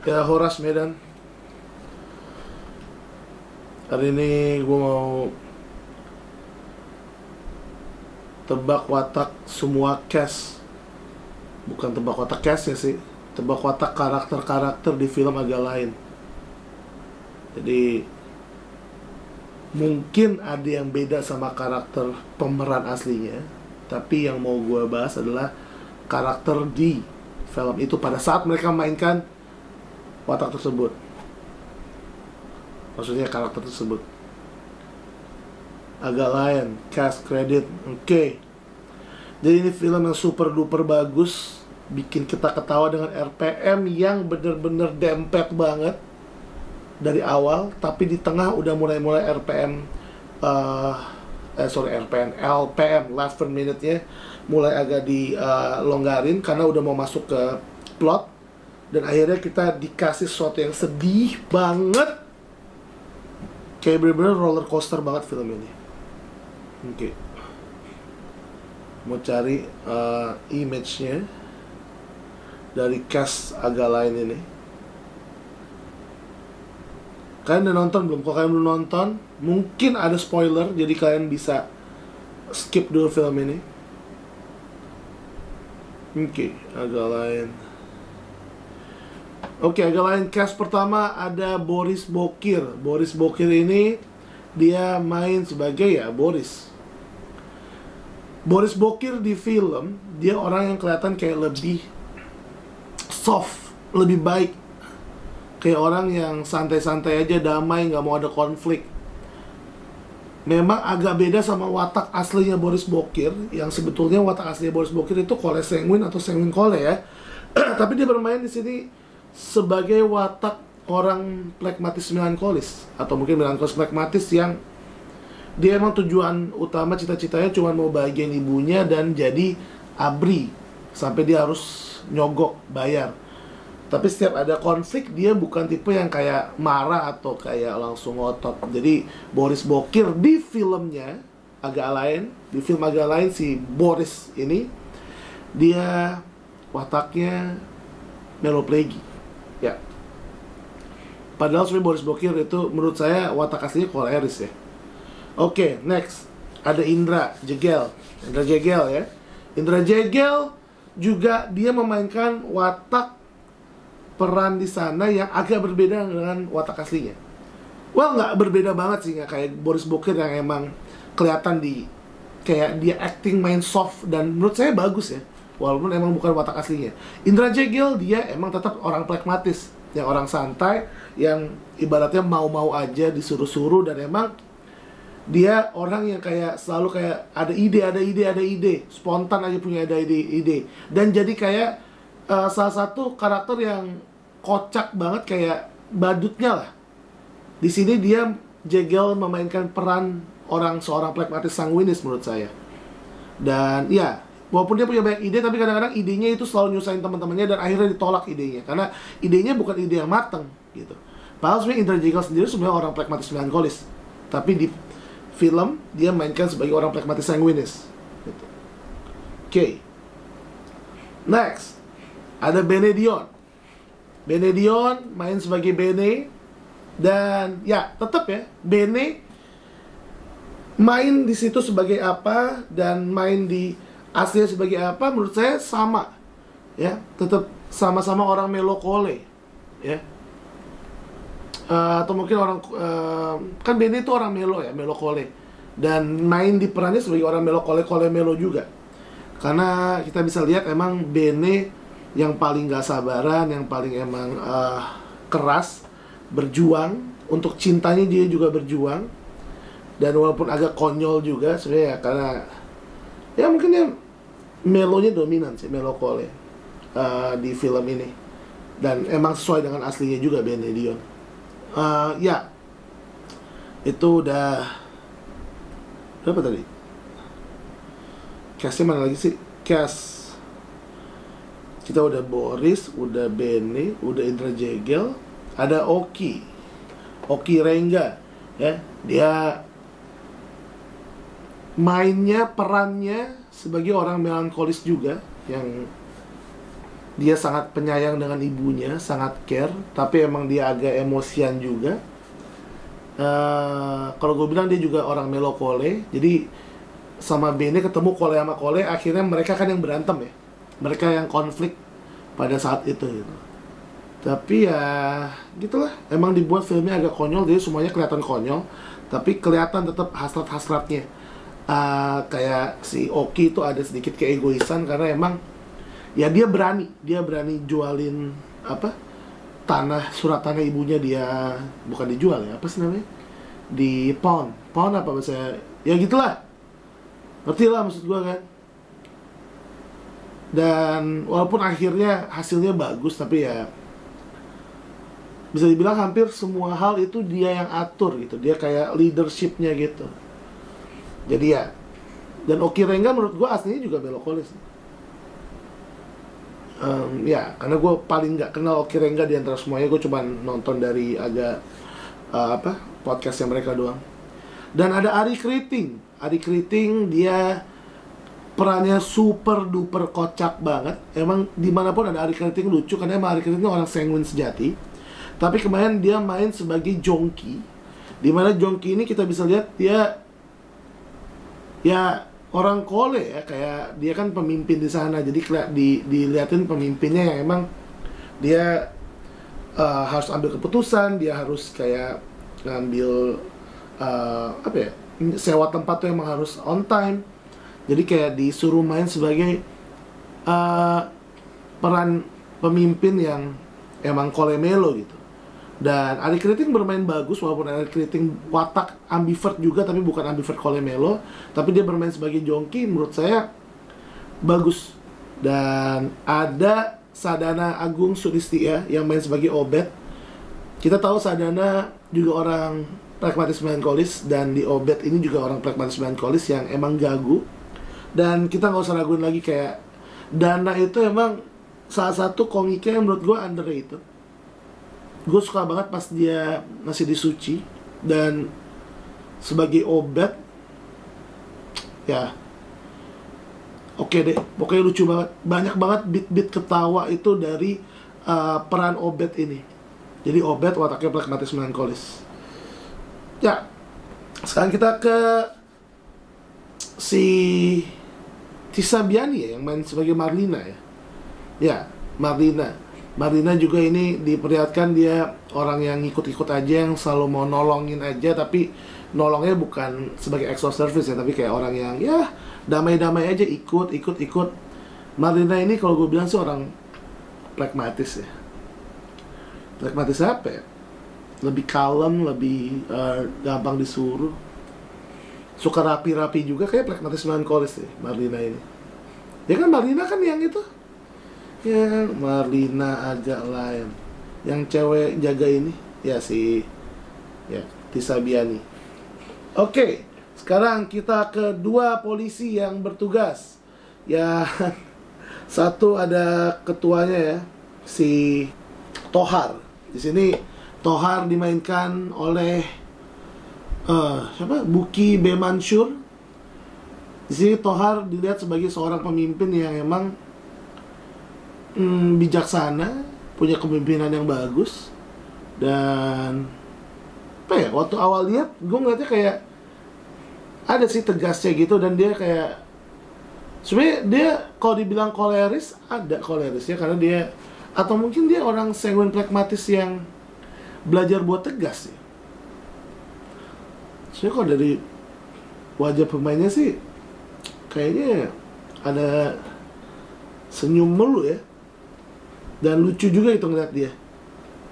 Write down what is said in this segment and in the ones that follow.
Ya, Horas Medan. Hari ini gue mau tebak watak semua cast. Bukan tebak watak castnya sih, tebak watak karakter-karakter di film agak lain. Jadi mungkin ada yang beda sama karakter pemeran aslinya, tapi yang mau gue bahas adalah karakter di film itu pada saat mereka mainkan watak tersebut. Maksudnya karakter tersebut agak lain, cast credit. Oke. Jadi ini film yang super duper bagus, bikin kita ketawa dengan RPM yang bener-bener dempet banget dari awal, tapi di tengah udah mulai RPM LPM last per minute-nya mulai agak dilonggarin karena udah mau masuk ke plot, dan akhirnya kita dikasih sesuatu yang sedih banget. Kayak bener-bener roller coaster banget film ini. Oke. Mau cari image-nya dari cast agak lain ini. Kalian udah nonton belum? Kalau kalian belum nonton, mungkin ada spoiler, jadi kalian bisa skip dulu film ini. Oke, agak lain. Oke, agak lain. Cast pertama ada Boris Bokir. Boris Bokir ini dia main sebagai Boris. Boris Bokir di film, dia orang yang kelihatan kayak lebih soft, lebih baik. Kayak orang yang santai-santai aja, damai, nggak mau ada konflik. Memang agak beda sama watak aslinya Boris Bokir, yang sebetulnya watak aslinya Boris Bokir itu Kole Senguin atau Senguin Kole ya. Tapi dia bermain di sini sebagai watak orang plekmatis melankolis, atau mungkin melankolis plekmatis yang dia emang tujuan utama cita-citanya cuma mau bahagiain ibunya dan jadi ABRI sampai dia harus nyogok bayar. Tapi setiap ada konflik dia bukan tipe yang kayak marah atau kayak langsung ngotot. Jadi Boris Bokir di filmnya agak lain, di film agak lain si Boris ini dia wataknya meloplegi. Ya. Padahal sebenarnya Boris Bokir itu menurut saya watak aslinya koleris ya. Oke, next. Ada Indra Jegel. Indra Jegel ya. Indra Jegel juga dia memainkan watak peran di sana yang agak berbeda dengan watak aslinya. Well, nggak berbeda banget sih, nggak kayak Boris Bokir yang emang kelihatan di kayak dia acting main soft, dan menurut saya bagus ya. Walaupun emang bukan watak aslinya. Indra Jegel dia emang tetap orang pragmatis, yang orang santai, yang ibaratnya mau-mau aja disuruh-suruh, dan emang dia orang yang kayak selalu kayak ada ide, spontan aja punya ide. Dan jadi kayak salah satu karakter yang kocak banget, kayak badutnya lah. Di sini dia Jegel memainkan peran seorang pragmatis sanguinis menurut saya. Dan ya, walaupun dia punya banyak ide, tapi kadang-kadang idenya itu selalu nyusahin teman-temannya dan akhirnya ditolak idenya karena idenya bukan ide yang mateng gitu. Padahal sebenarnya Indra Jegel sendiri sebenarnya orang pragmatis melankolis, tapi di film dia mainkan sebagai orang pragmatis sanguinis gitu. Oke. Next ada Benedion. Benedion main sebagai Bene, dan ya tetap ya Bene main di situ sebagai apa dan main di aslinya sebagai apa, menurut saya sama ya, tetap sama-sama orang melokole ya. Atau mungkin orang kan Bene itu orang melo ya, melokole, dan main di perannya sebagai orang melokole melo juga, karena kita bisa lihat emang Bene yang paling gak sabaran, yang paling emang keras, berjuang untuk cintanya, dia juga berjuang. Dan walaupun agak konyol juga sebenarnya ya, karena ya mungkin ya melonya dominan sih, melokole di film ini, dan emang sesuai dengan aslinya juga Benedion. Ya itu udah berapa tadi? Castnya mana lagi sih? Cast kita udah Boris, udah Bene, udah Indra Jegel, ada Oki Rengga ya. Dia mainnya perannya sebagai orang melankolis juga, yang Dia sangat penyayang dengan ibunya, sangat care, tapi emang dia agak emosian juga. Kalau gue bilang dia juga orang melokole. Jadi sama Bene ketemu Kole sama Kole, akhirnya mereka kan yang berantem ya, mereka yang konflik pada saat itu gitu. Tapi ya gitulah, emang dibuat filmnya agak konyol, jadi semuanya kelihatan konyol, tapi kelihatan tetap hasrat-hasratnya. Kayak si Oki itu ada sedikit keegoisan karena emang ya dia berani jualin apa, surat tanah ibunya. Dia bukan dijual ya, apa sih namanya, di pawn apa bahasa ya gitulah, ngerti lah maksud gua kan. Dan walaupun akhirnya hasilnya bagus, tapi ya bisa dibilang hampir semua hal itu dia yang atur gitu, dia kayak leadershipnya gitu. Jadi ya, dan Oki Renga menurut gua aslinya juga melankolis. Ya, karena gue paling nggak kenal Oki Renga di antara semuanya. Gue cuma nonton dari agak podcast yang mereka doang. Dan ada Ari Kriting, dia perannya super duper kocak banget. Emang dimanapun ada Ari Kriting lucu, karena emang Ari Kriting orang sanguin sejati. Tapi kemarin dia main sebagai Jongki, dimana Jongki ini kita bisa lihat dia ya orang Kole ya, kayak dia kan pemimpin di sana. Jadi dilihatin pemimpinnya yang emang dia harus ambil keputusan, dia harus kayak ngambil apa ya, sewa tempat tuh emang harus on time. Jadi kayak disuruh main sebagai peran pemimpin yang emang Kole Melo gitu. Dan Ari Kriting bermain bagus, walaupun Ari Kriting watak ambivert juga, tapi bukan ambivert Kole Melo. Tapi dia bermain sebagai Jongki, menurut saya bagus. Dan ada Sadana Agung Sulistia yang main sebagai Obet. Kita tahu Sadana juga orang pragmatis melankolis, dan di Obet ini juga orang pragmatis melankolis yang emang gagu. Dan kita nggak usah raguin lagi, kayak Dana itu emang salah satu komiknya yang menurut gue underrated. Gue suka banget pas dia masih di Suci. Dan sebagai Obet, ya oke deh, pokoknya lucu banget. Banyak banget bit-bit ketawa itu dari peran Obet ini. Jadi Obet wataknya pragmatis melankolis. Ya, sekarang kita ke si Tisa Biani ya, yang main sebagai Marlina ya. Ya, Marlina juga ini diperlihatkan dia orang yang ngikut-ikut aja, yang selalu mau nolongin aja, tapi nolongnya bukan sebagai extra service ya, tapi kayak orang yang ya damai-damai aja, ikut. Marlina ini kalau gue bilang sih orang pragmatis ya. Pragmatis apa ya? Lebih kalem, lebih gampang disuruh. Suka rapi-rapi juga, kayak pragmatis melankolis sih Marlina ini. Ya kan Marlina kan yang itu, ya Marlina agak lain. Yang cewek jaga ini ya si ya Tisa Biani. Oke, sekarang kita ke dua polisi yang bertugas. Ya, satu ada ketuanya ya, si Tohar. Di sini Tohar dimainkan oleh siapa? Buki B. Mansur. Di sini Tohar dilihat sebagai seorang pemimpin yang emang bijaksana, punya kepemimpinan yang bagus. Dan apa ya, waktu awal lihat gue ngeliatnya kayak ada sih tegasnya gitu, dan dia kayak sebenarnya dia kalau dibilang koleris, ada kolerisnya karena dia, atau mungkin dia orang sanguin pragmatis yang belajar buat tegas ya. Soalnya kalau dari wajah pemainnya sih kayaknya ada senyum mulu ya. Dan lucu juga itu ngeliat dia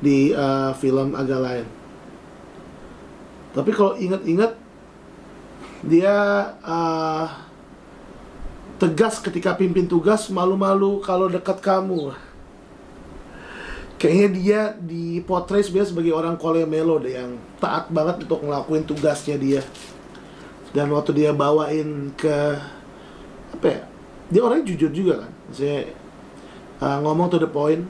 di film agak lain. Tapi kalau ingat-ingat, dia tegas ketika pimpin tugas, malu-malu kalau dekat kamu. Kayaknya dia dipotret sebenarnya sebagai orang Kole Melo deh, yang taat banget untuk ngelakuin tugasnya dia. Dan waktu dia bawain ke apa ya, dia orangnya jujur juga kan, maksudnya ngomong to the point.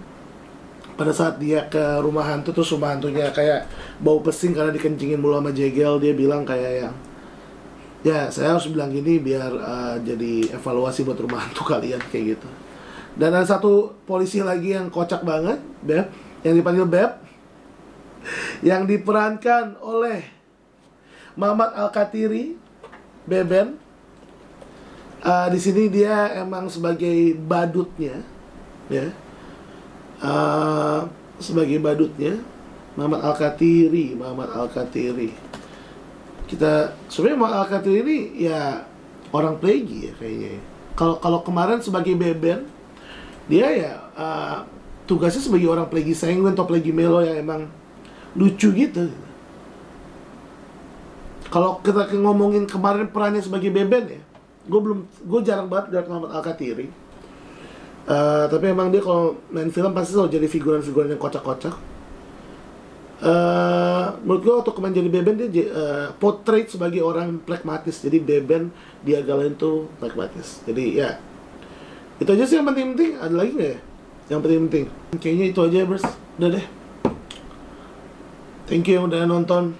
Pada saat dia ke rumah hantu, terus rumah hantunya kayak bau pesing karena dikencingin mulu sama Jegel, dia bilang kayak yang, ya saya harus bilang gini biar jadi evaluasi buat rumah hantu kalian, kayak gitu. Dan ada satu polisi lagi yang kocak banget, Beb, yang dipanggil Beb, yang diperankan oleh Muhammad Al-Khattiri, Beben. Di sini dia emang sebagai badutnya, ya, sebagai badutnya Muhammad Al-Khattiri. Kita sebenarnya Muhammad Al-Khattiri ini ya orang plegi ya kayaknya. Kalau kemarin sebagai Beben, dia ya tugasnya sebagai orang plegi sanguin atau plegi melo yang emang lucu gitu. Kalau kita ngomongin kemarin perannya sebagai Beben ya, gue jarang banget lihat Muhammad Al-Khattiri. Tapi emang dia kalau main film pasti selalu jadi figuran-figuran yang kocak-kocak. Menurut gue waktu kemarin jadi Beben dia portrait sebagai orang pragmatis. Jadi Beben dia galin tuh pragmatis. Jadi ya itu aja sih yang penting-penting. Ada lagi nggak ya yang penting-penting? Kayaknya itu aja, bros. Udah deh. Thank you udah nonton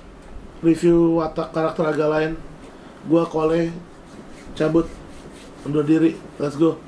review Watak Karakter Agak Lain. Gua Kole cabut, undur diri. Let's go.